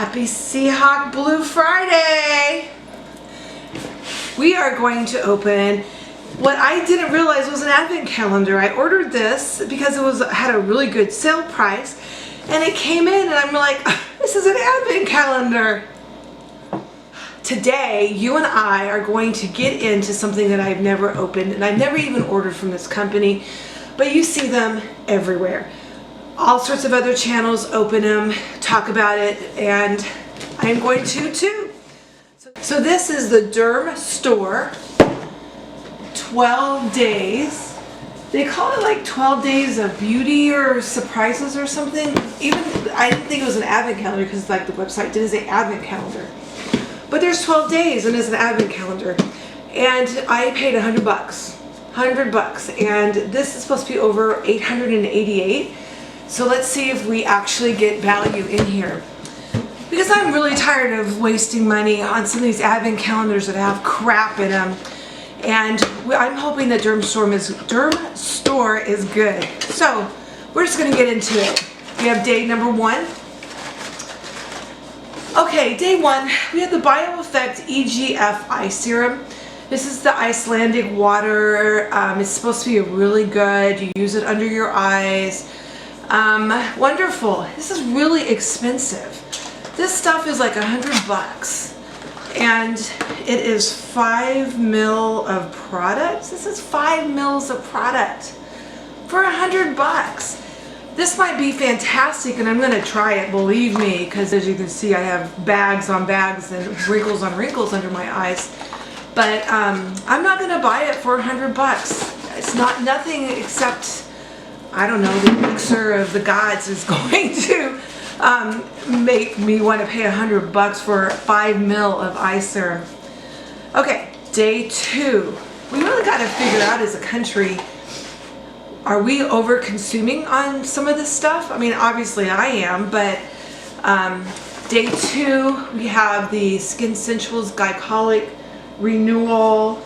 Happy Seahawk Blue Friday! We are going to open what I didn't realize was an advent calendar. I ordered this because it had a really good sale price, and it came in and I'm like, this is an advent calendar. Today, you and I are going to get into something that I've never opened, and I've never even ordered from this company, but you see them everywhere. All sorts of other channels open them, talk about it, and I'm going to too. So this is the Dermstore 12 days. They call it like 12 days of beauty or surprises or something. Even I didn't think it was an advent calendar because like the website did say advent calendar. But there's 12 days and it's an advent calendar. And I paid $100. $100. And this is supposed to be over 888. So let's see if we actually get value in here. Because I'm really tired of wasting money on some of these advent calendars that have crap in them. And I'm hoping that Dermstore is good. So we're just going to get into it. We have day number 1. Okay, day 1, we have the BIOEFFECT EGF Eye Serum. This is the Icelandic water. It's supposed to be really good. You use it under your eyes. Wonderful. This is really expensive. This stuff is like $100. And it is 5 ml of product. This is 5 ml of product for $100. This might be fantastic, and I'm going to try it, believe me, because as you can see, I have bags on bags and wrinkles on wrinkles under my eyes. But I'm not going to buy it for $100. It's nothing except, I don't know, the elixir of the gods is going to make me want to pay $100 for 5 ml of eye serum. Okay, day 2. We really got to figure out as a country, are we over consuming on some of this stuff? I mean, obviously I am, but day 2, we have the SkinCeuticals Glycolic Renewal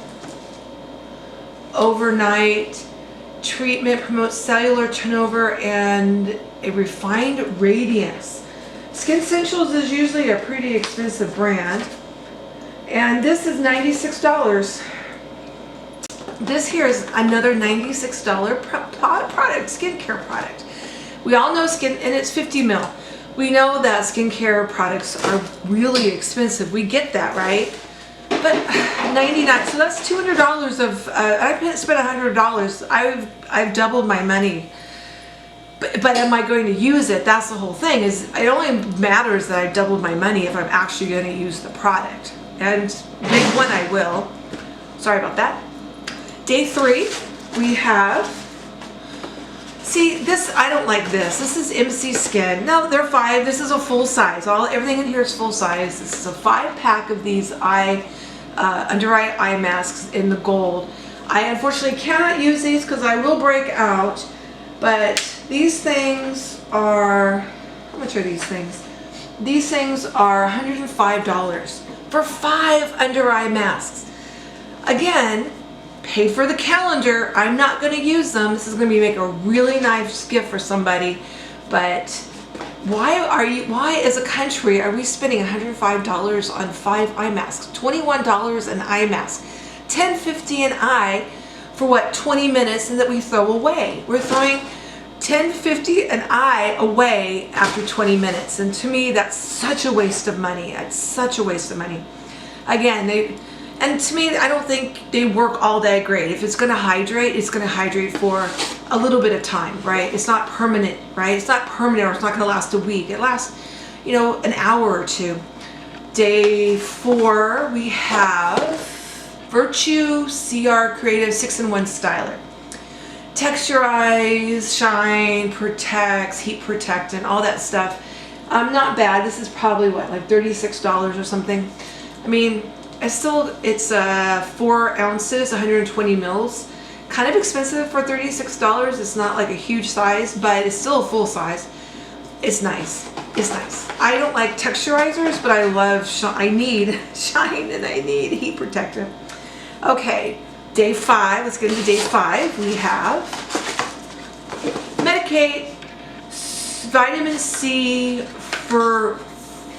Overnight Treatment, promotes cellular turnover and a refined radiance. SkinCeuticals is usually a pretty expensive brand, and this is $96. This here is another $96 product, skincare product. We all know and it's 50 ml. We know that skincare products are really expensive. We get that, right? But $99, so that's $200 of, I spent $100. I've doubled my money. But am I going to use it? That's the whole thing. Is it only matters that I've doubled my money if I'm actually going to use the product. And day 1 I will. Sorry about that. Day 3 we have, see this, I don't like this. This is MC Skin. No, they're 5. This is a full size. Everything in here is full size. This is a 5-pack of these under eye masks in the gold. I unfortunately cannot use these because I will break out. But these things are, how much are these things? These things are $105 for 5 under eye masks. Again, paid for the calendar. I'm not going to use them. This is going to make a really nice gift for somebody. But why as a country are we spending $105 on 5 eye masks? $21 an eye mask. $10.50 an eye for what, 20 minutes, and that we throw away. We're throwing $10.50 an eye away after 20 minutes. And to me, that's such a waste of money. It's such a waste of money. Again, and to me, I don't think they work all that great. If it's going to hydrate, it's going to hydrate for a little bit of time, right? It's not permanent, right? It's not permanent, or it's not going to last a week. It lasts, you know, an hour or 2. Day 4, we have Virtue CR Creative 6-in-1 Styler. Texturize, shine, protects, heat protectant, all that stuff. Not bad. This is probably what, like $36 or something. I mean, it's 4 ounces, 120 mils. Kind of expensive for $36. It's not like a huge size, but it's still a full size. It's nice. It's nice. I don't like texturizers, but I love I need shine and I need heat protectant. Okay, day 5. Let's get into day 5. We have Medicate Vitamin C for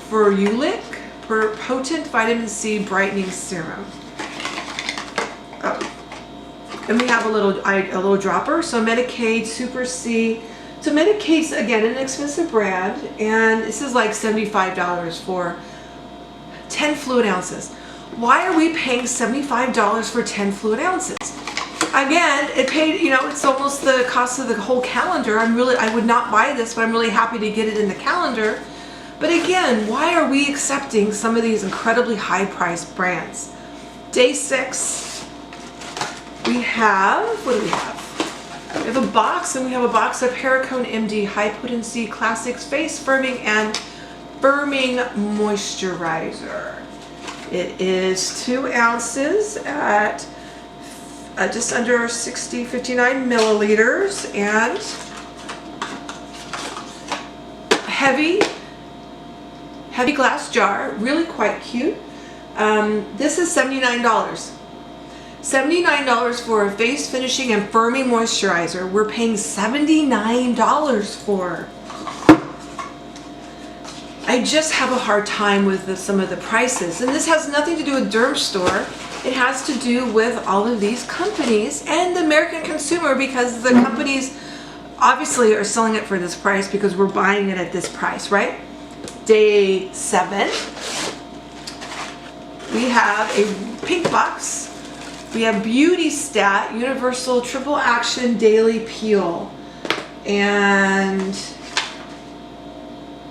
Ferulic Potent Vitamin C Brightening Serum. And we have a little dropper. So Medicaid Super C. So Medicaid's, again, an expensive brand, and this is like $75 for 10 fluid ounces. Why are we paying $75 for 10 fluid ounces? Again, it paid, you know, it's almost the cost of the whole calendar. I would not buy this, but I'm really happy to get it in the calendar. But again, why are we accepting some of these incredibly high-priced brands? Day 6, we have, what do we have? We have a box, and we have a box of Perricone MD High Potency Classics Face Firming and Firming Moisturizer. It is 2 ounces at just under 59 milliliters, and heavy glass jar, really quite cute. This is $79. $79 for a face finishing and firming moisturizer. We're paying $79 for. I just have a hard time with some of the prices, and this has nothing to do with Dermstore. It has to do with all of these companies and the American consumer, because the companies obviously are selling it for this price because we're buying it at this price, right? Day 7, we have a pink box. We have BeautyStat Universal Triple Action Daily Peel, and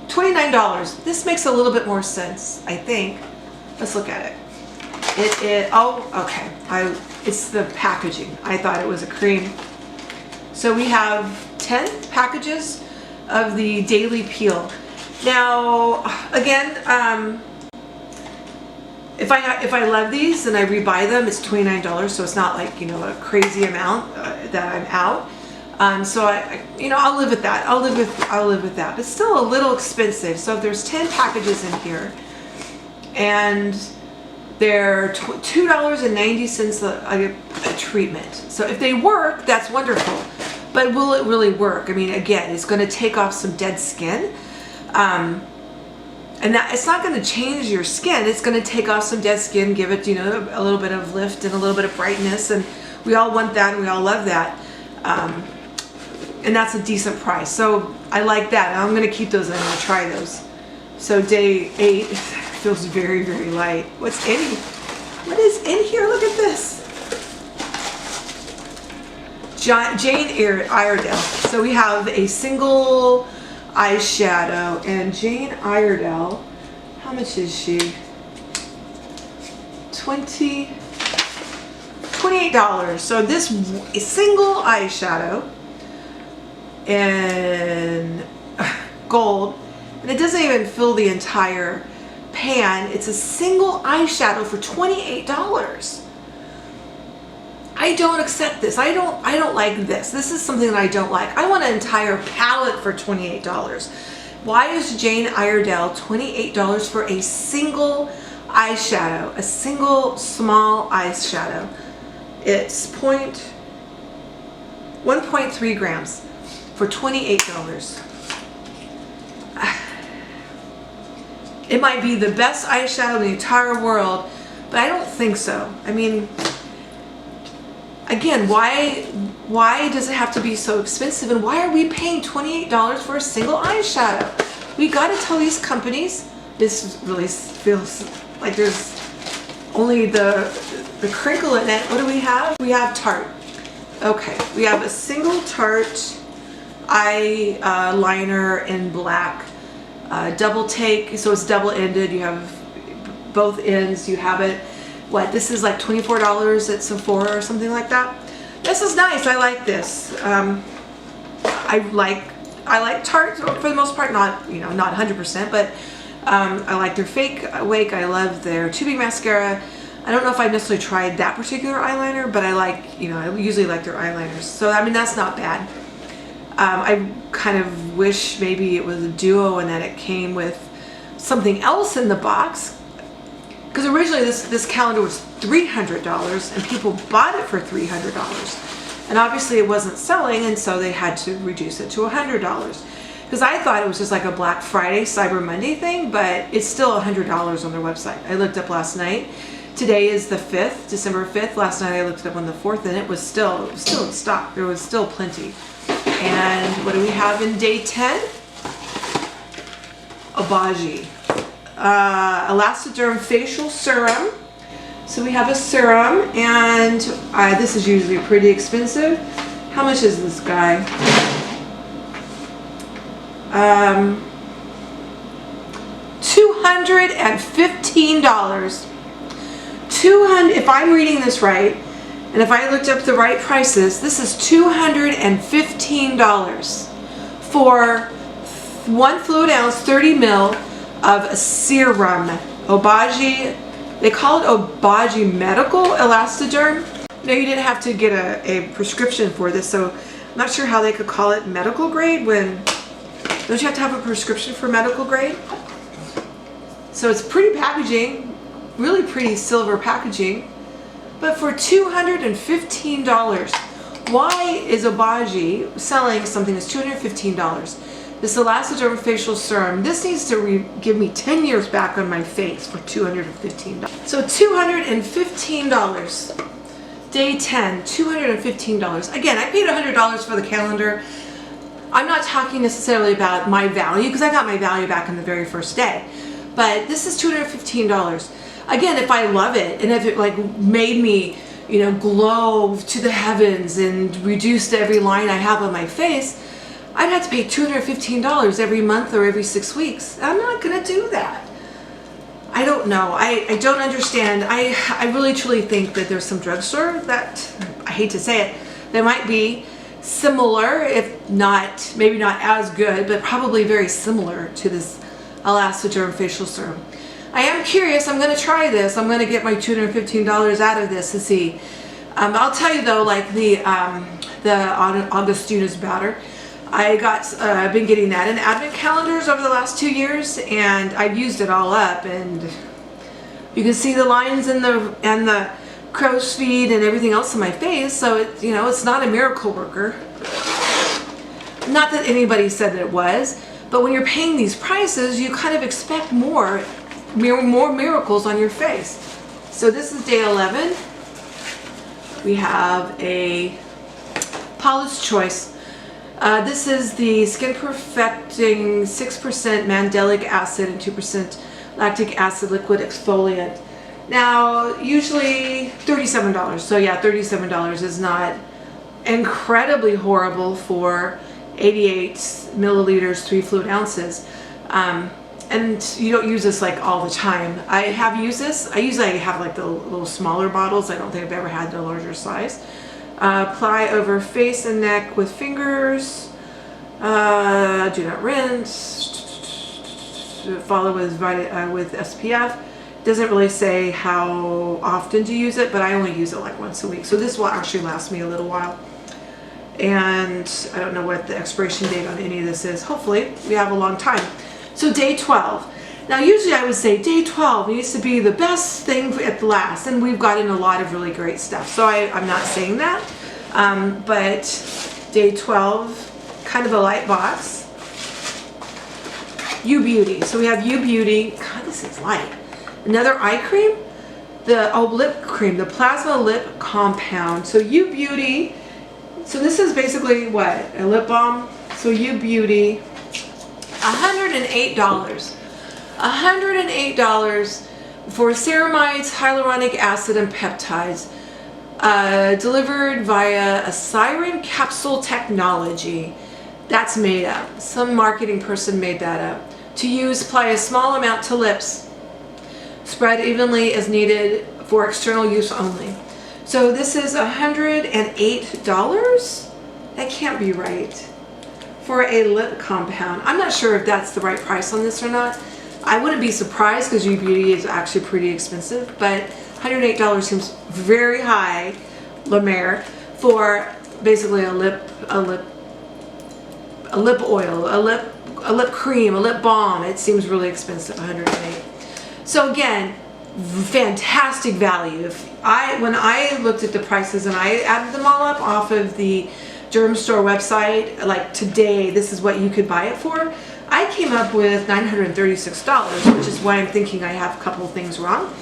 $29. This makes a little bit more sense, I think. Let's look at it. Oh, okay. It's the packaging. I thought it was a cream. So we have 10 packages of the Daily Peel. Now, again, if I love these and I rebuy them, it's $29. So it's not like, you know, a crazy amount that I'm out. So I'll live with that. I'll live with that. But still a little expensive. So if there's 10 packages in here, and they're $2.90 a treatment. So if they work, that's wonderful. But will it really work? I mean, again, it's going to take off some dead skin. And that it's not going to change your skin. It's going to take off some dead skin, give it, you know, a little bit of lift and a little bit of brightness. And we all want that, and we all love that. And that's a decent price. So I like that. I'm going to keep those, and I'm going to try those. So day 8 feels very, very light. What is in here? Look at this. Jane Iredale. So we have a single eyeshadow, and Jane Iredale, how much is she? $28. So this single eyeshadow in gold, and it doesn't even fill the entire pan. It's a single eyeshadow for $28. I don't accept this. I don't like this. This is something that I don't like. I want an entire palette for $28. Why is Jane Iredale $28 for a single eyeshadow? A single small eyeshadow. It's 1.3 grams for $28. It might be the best eyeshadow in the entire world, but I don't think so. I mean, again, why does it have to be so expensive, and why are we paying $28 for a single eyeshadow? We got to tell these companies. This really feels like there's only the crinkle in it. What do we have? We have Tarte. Okay, we have a single Tarte eyeliner in black. Double take, so it's double-ended. You have both ends. You have it. This is like $24 at Sephora or something like that. This is nice. I like this. I like Tarte for the most part. Not, you know, not 100%, but I like their Fake Wake. I love their tubing mascara. I don't know if I necessarily tried that particular eyeliner, but I like, you know, I usually like their eyeliners. So I mean, that's not bad. I kind of wish maybe it was a duo and that it came with something else in the box. Because originally this calendar was $300 and people bought it for $300. And obviously it wasn't selling, and so they had to reduce it to $100. Because because I thought it was just like a Black Friday, Cyber Monday thing, but it's still $100 on their website. I looked up last night. Today is the 5th, December 5th. Last night I looked it up on the 4th, and it was still in stock. There was still plenty. And what do we have in day 10? Obagi. Elastoderm facial serum. So we have a serum, and this is usually pretty expensive. How much is this guy? $215. If I'm reading this right, and if I looked up the right prices, this is $215 for 1 fluid ounce, 30 ml of a serum. Obagi, they call it Obagi Medical Elastoderm. No, you didn't have to get a prescription for this, so I'm not sure how they could call it medical grade when, don't you have to have a prescription for medical grade? So it's pretty packaging, really pretty silver packaging, but for $215. Why is Obagi selling something that's $215? This Elastoderm facial serum, this needs to give me 10 years back on my face for $215. So $215. Day 10, $215. Again, I paid $100 for the calendar. I'm not talking necessarily about my value, because I got my value back on the very first day. But this is $215. Again, if I love it, and if it like made me, you know, glow to the heavens and reduced every line I have on my face, I'd have to pay $215 every month or every 6 weeks. I'm not gonna do that. I don't know. I don't understand. I really truly think that there's some drugstore that, I hate to say it, they might be similar, if not, maybe not as good, but probably very similar to this Elastoderm facial serum. I am curious. I'm going to try this. I'm going to get my $215 out of this to see. I'll tell you though, like the Augustinus batter, I've been getting that in advent calendars over the last 2 years, and I've used it all up, and you can see the lines and the crow's feet and everything else in my face. So it, you know, it's not a miracle worker. Not that anybody said that it was, but when you're paying these prices, you kind of expect more miracles on your face. So this is day 11. We have a Paula's Choice. This is the Skin Perfecting 6% mandelic acid and 2% lactic acid liquid exfoliant. Now, usually $37. So yeah, $37 is not incredibly horrible for 88 milliliters, 3 fluid ounces. And you don't use this like all the time. I have used this. I usually have like the little smaller bottles. I don't think I've ever had the larger size. Apply over face and neck with fingers. Do not rinse. Follow with SPF. Doesn't really say how often to use it, but I only use it like once a week. So this will actually last me a little while. And I don't know what the expiration date on any of this is. Hopefully we have a long time. So day 12. Now usually I would say day 12 needs to be the best thing at last, and we've gotten a lot of really great stuff. So I'm not saying that, but day 12, kind of a light box. UBeauty. So we have UBeauty. God, this is light. Another eye cream. The lip cream, the plasma lip compound. So UBeauty. So this is basically what? A lip balm. So UBeauty. $108. $108 for ceramides, hyaluronic acid, and peptides, delivered via a siren capsule technology. That's made up. Some marketing person made that up. To use, apply a small amount to lips. Spread evenly as needed for external use only. So this is $108? That can't be right. For a lip compound. I'm not sure if that's the right price on this or not. I wouldn't be surprised because UBeauty is actually pretty expensive, but $108 seems very high, La Mer, for basically a lip oil, a lip cream, a lip balm. It seems really expensive, $108. So again, fantastic value. When I looked at the prices and I added them all up off of the Dermstore website, like today, this is what you could buy it for, I came up with $936, which is why I'm thinking I have a couple of things wrong.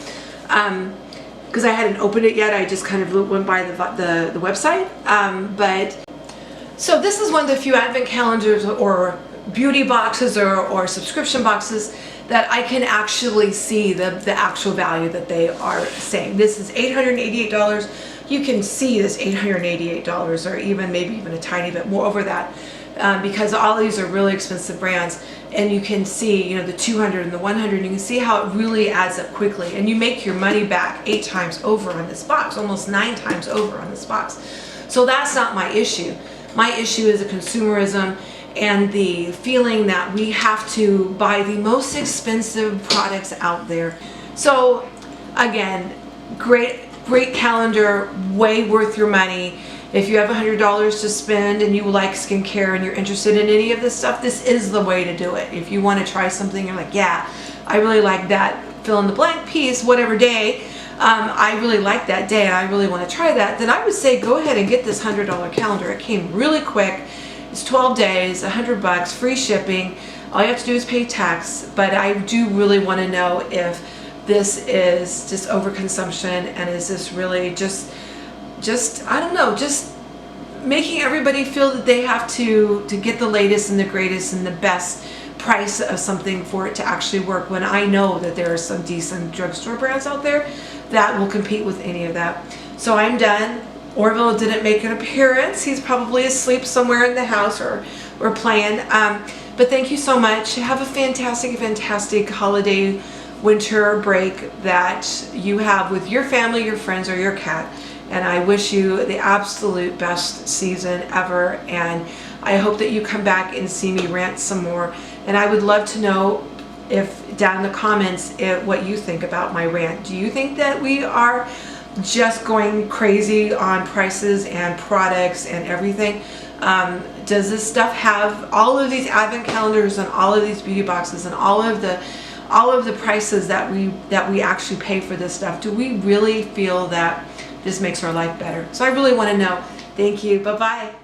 Because I hadn't opened it yet, I just kind of went by the website. So this is one of the few advent calendars or beauty boxes or subscription boxes that I can actually see the actual value that they are saying. This is $888. You can see this $888 or maybe even a tiny bit more over that, because all of these are really expensive brands, and you can see, you know, the 200 and the 100, and you can see how it really adds up quickly, and you make your money back 8 times over on this box, almost 9 times over on this box. So that's not my issue. My issue is the consumerism and the feeling that we have to buy the most expensive products out there. So again, great calendar, way worth your money. If you have $100 to spend and you like skincare and you're interested in any of this stuff, this is the way to do it. If you want to try something, you're like, yeah, I really like that fill in the blank piece, whatever day, I really like that day and I really want to try that, then I would say go ahead and get this $100 calendar. It came really quick. It's 12 days, $100, free shipping. All you have to do is pay tax, but I do really want to know if this is just overconsumption, and is this really just I don't know, just making everybody feel that they have to get the latest and the greatest and the best price of something for it to actually work, when I know that there are some decent drugstore brands out there that will compete with any of that. So I'm done. Orville didn't make an appearance. He's probably asleep somewhere in the house or playing. But thank you so much. Have a fantastic holiday winter break that you have with your family, your friends, or your cat. And I wish you the absolute best season ever. And I hope that you come back and see me rant some more. And I would love to know, if down in the comments, what you think about my rant. Do you think that we are just going crazy on prices and products and everything? Does this stuff have all of these advent calendars and all of these beauty boxes and all of the prices that we actually pay for this stuff? Do we really feel that this makes our life better? So I really want to know. Thank you. Bye-bye.